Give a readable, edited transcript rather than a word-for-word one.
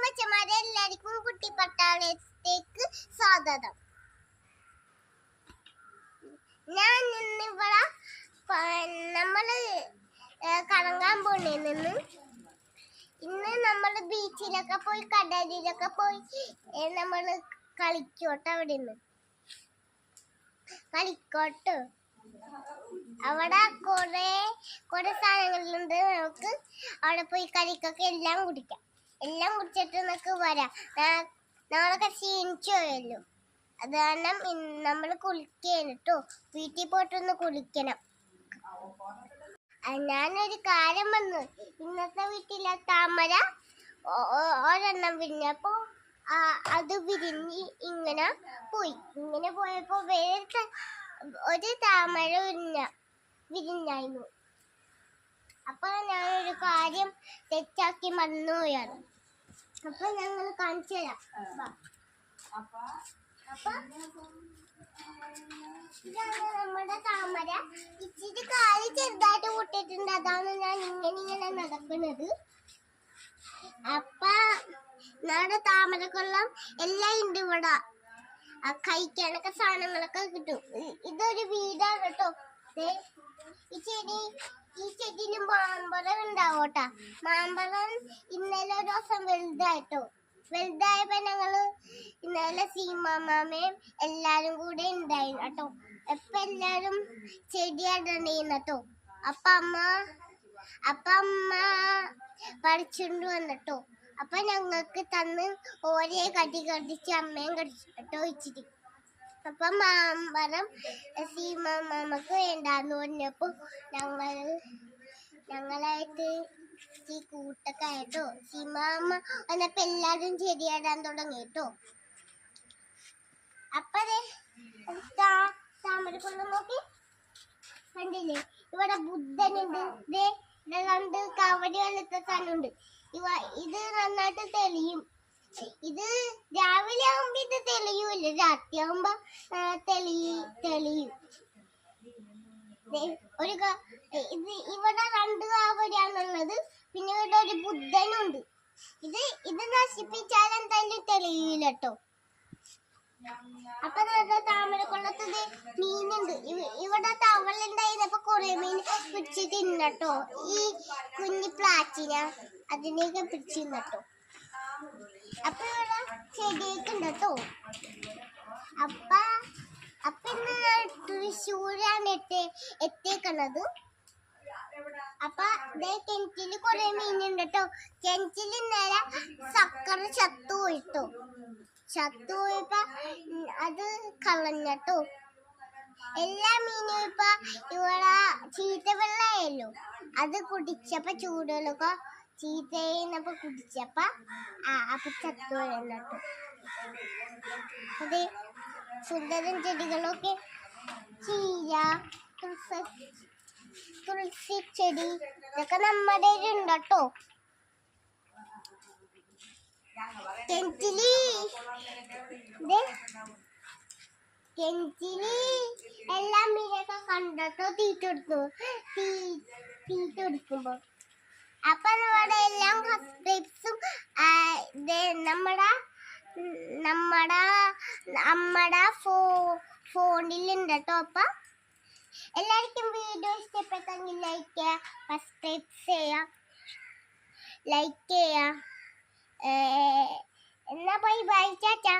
കൊച്ചമാരെ എല്ലാവർക്കും കുട്ടി പട്ടാളത്തേക്ക് സ്വാഗതം. ഞാൻ ഇന്നിവിടെ നമ്മള് കറങ്ങാൻ പോണേ നിന്ന്. ഇന്ന് നമ്മള് ബീച്ചിലൊക്കെ പോയി കടലിലൊക്കെ പോയി നമ്മള് കളിക്കോട്ടെ. അവിടെ നിന്ന് കളിക്കോട്ട്. അവിടെ കുറെ സാധനങ്ങളുണ്ട്. നമുക്ക് അവിടെ പോയി കളിക്കൊക്കെ എല്ലാം കുടിക്കാം. എല്ലാം കുടിച്ചിട്ട് നമുക്ക് വരാം. നമ്മളൊക്കെ ക്ഷീണിച്ചു പോയല്ലോ. അത് കാരണം നമ്മൾ കുളിക്കണം കേട്ടോ. വീട്ടിൽ പോയിട്ടൊന്ന് കുളിക്കണം. ഞാനൊരു കാര്യം വന്നു. ഇന്നത്തെ വീട്ടിലെ താമര ഒരെണ്ണം വിരിഞ്ഞപ്പോ അത് വിരിഞ്ഞ് ഇങ്ങനെ പോയി. ഇങ്ങനെ പോയപ്പോ വേറെ ഒരു താമര വിരിഞ്ഞായിരുന്നു. അപ്പൊ ഞാനൊരു കാര്യം തെറ്റാക്കി മറന്നുപോയാണ്. അപ്പൊ ഞങ്ങൾ കാണിച്ചു തരാം. അപ്പൊ ഇതാണ് നമ്മുടെ താമര. ഇച്ചിരി കാല് ചെറുതായിട്ട് പൊട്ടിട്ടുണ്ട്. അതാണ് ഞാൻ ഇങ്ങനെ നടക്കുന്നത്. അപ്പൊ നമ്മുടെ താമരക്കൊള്ളം എല്ലാം ഉണ്ട് ഇവിടെ. കഴിക്കാനൊക്കെ സാധനങ്ങളൊക്കെ കിട്ടും. ഇതൊരു വീടാണ് കേട്ടോ. ഈ ചെടിയില് മാമ്പഴം ഉണ്ടാവോട്ടാ. മാമ്പഴം ഇന്നലെ ഒരു ദിവസം വലുതായിട്ടോ. വലുതായപ്പോ ഞങ്ങള് ഇന്നലെ സീമാമാമയും എല്ലാരും കൂടെ ഉണ്ടായിരുന്നു കേട്ടോ. എപ്പൊ എല്ലാരും ചെടിയാടണേന്നട്ടോ. അപ്പൊ അമ്മ പറിച്ചുകൊണ്ട് വന്നിട്ടോ. അപ്പൊ ഞങ്ങൾക്ക് തന്ന് ഓരോ കടിച്ച് അമ്മയും കടിച്ചിട്ടോ ഇച്ചിരി. അപ്പൊ മാമ്പഴം സീമാമാമക്ക് വേണ്ടാന്ന് പറഞ്ഞപ്പോ ഞങ്ങളായിട്ട് ഈ കൂട്ടൊക്കെ ആയിട്ടോ. സീമാമ്മ വന്നപ്പോ എല്ലാരും ചെടിയാടാൻ തുടങ്ങി കേട്ടോ. അപ്പൊ താമരക്കൊള്ളം നോക്കി കണ്ടില്ലേ? ഇവിടെ ബുദ്ധനുണ്ട്. രണ്ട് കവടി പോലത്തെ സാധനമുണ്ട്. ഇത് നന്നായിട്ട് തെളിയും. ഇത് രാവിലെ ആകുമ്പോ ഇത് തെളിയൂല. രാത്രി ആകുമ്പോ തെളിയും. ഇവിടെ രണ്ട് കാവടിയാണുള്ളത്. പിന്നെ ഇവിടെ ഒരു ബുദ്ധനുണ്ട്. ഇത് നശിപ്പിച്ചാൽ എന്തായാലും തെളിയൂല കേട്ടോ. അപ്പൊ താമരക്കൊള്ളത്ത് മീനുണ്ട്. ഇവിടെ തവളുണ്ടായിരുന്നപ്പോ കുറെ മീൻ പിടിച്ച് തിന്നട്ടോ. ഈ കുഞ്ഞി പ്ലാച്ചിന അതിനെയൊക്കെ പിടിച്ച് തിന്നട്ടോ. അപ്പൊ ഇവിടെ ചെടിയൊക്കെ ഉണ്ട് കേട്ടോ. അപ്പൊ ഇന്ന് തൃശ്ശൂരാണ് എത്തിയേക്കണത്. അപ്പൊ കിണറ്റില് കുറെ മീനുണ്ട് കേട്ടോ. കിണറ്റിൽ ഇന്നലെ സക്കര ചത്തുപോയിട്ടോ. ചത്തുപോയപ്പോ അത് കളഞ്ഞട്ടോ. എല്ലാ മീനും ഇപ്പൊ ഇവിടെ ചീത്ത വെള്ളമായല്ലോ. അത് കുടിച്ചപ്പോ ചൂടുകളൊക്കെ ചീത്തയിന്നപ്പോ കുടിച്ചപ്പോ അപ്പൊ ചത്തുപോയല്ലോ. അത് സുന്ദരൻ ചെടികളൊക്കെ ചീര, തുളസി ചെടി ഇതൊക്കെ നമ്മുടെ ഉണ്ട് കേട്ടോ. കിണറ്റില് എല്ലാ മീനൊക്കെ കണ്ടോ തീറ്റെടുത്തു. തീറ്റെടുക്കുമ്പോ അപ്പൊ നമ്മുടെ എല്ലാം സബ്സ്ക്രൈബ്സും നമ്മുടെ ഫോണിലുണ്ട് കേട്ടോ. അപ്പൊ എല്ലാവർക്കും വീഡിയോ ഇഷ്ടപ്പെട്ടെങ്കിൽ ലൈക്ക് ചെയ്യുക, സബ്സ്ക്രൈബ് ചെയ്യുക, ലൈക്ക് ചെയ്യുക. എന്നാ ബൈ ബൈ, ചാച്ചാ.